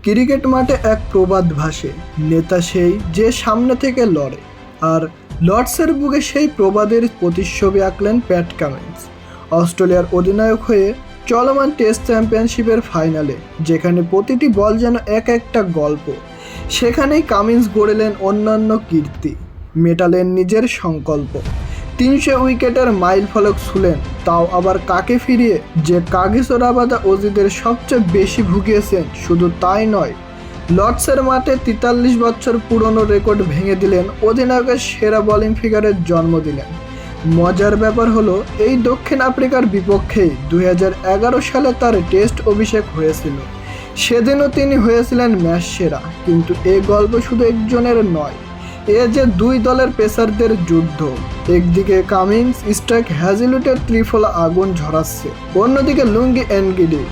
Cricket মাঠে এক প্রবাদ ভাসে, নেতা সেই যে সামনে থেকে লড়ে। আর লর্ডসের বুকে সেই প্রবাদের প্রতিচ্ছবি আঁকলেন প্যাট কামিন্স। অস্ট্রেলিয়ার অধিনায়ক হয়ে চলমান টেস্ট চ্যাম্পিয়নশিপের ফাইনালে, যেখানে প্রতিটি বল যেন এক একটা গল্প, সেখানেই কামিন্স গড়লেন অন্যান্য কীর্তি, মেটালেন নিজের সংকল্প। 300 উইকেটের মাইল ফলক ছুঁলেন, তাও আবার কাকে ফিরিয়ে, যে কাগিসোরাবাদা অজিদের সবচেয়ে বেশি ভুগিয়েছেন। শুধু তাই নয়, লর্ডসের মাঠে 43 বছর পুরনো রেকর্ড ভেঙে দিলেন, অধিনায়কের সেরা বোলিং ফিগারের জন্ম দিলেন। মজার ব্যাপার হলো, এই দক্ষিণ আফ্রিকার বিপক্ষেই 2011 সালে তার টেস্ট অভিষেক হয়েছিল। সেদিনও তিনি হয়েছিলেন ম্যাচ সেরা। কিন্তু এই গল্প শুধু একজনের নয়, এ যে দুই দলের পেসারদের যুদ্ধ। একদিকে কামিন্স স্ট্রাইক হ্যাজিলুটের ত্রিফল আগুন ঝরাচ্ছে, অন্যদিকে লুঙ্গি এনগিডি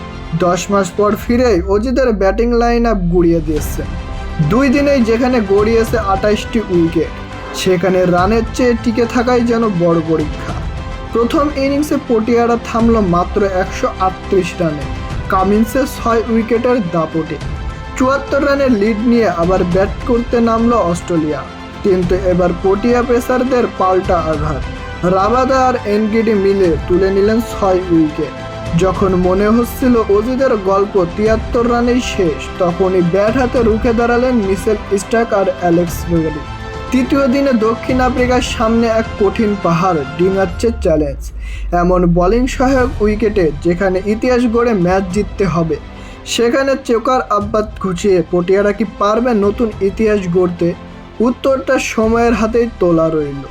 10 মাস পর ফিরেই অজিদের ব্যাটিং লাইন আপ গুড়িয়ে দিয়েছে। 2 দিনেই যেখানে গড়িয়েছে 28টি উইকেট, সেখানে রানের চেয়ে টিকে থাকাই যেন বড় পরীক্ষা। প্রথম ইনিংসে পটিয়ারা থামল মাত্র 138 রানে, কামিন্সের 6 উইকেটের দাপটে। 74 রানের লিড নিয়ে আবার ব্যাট করতে নামল অস্ট্রেলিয়া, কিন্তু এবার পটিয়া পেসারদের পাল্টা আঘাত। রাবাদা আর এনগিডি মিলে তুলে নিলেন 6 উইকেট। যখন মনে হচ্ছিল অজিদের গল্প 73 রানেই শেষ, তখনই ব্যাট হাতে রুখে দাঁড়ালেন মিচেল স্টার্ক আর অ্যালেক্স বেলি। তৃতীয় দিনে দক্ষিণ আফ্রিকার সামনে এক কঠিন পাহাড় ডিঙাচ্ছে চ্যালেঞ্জ, এমন বোলিং সহায়ক উইকেটে যেখানে ইতিহাস গড়ে ম্যাচ জিততে হবে, সেখানে চোকার আব্বাত ঘুচিয়ে পটিয়ারা কি পারবে নতুন ইতিহাস গড়তে? উত্তরটা সময়ের হাতেই তোলা রইল।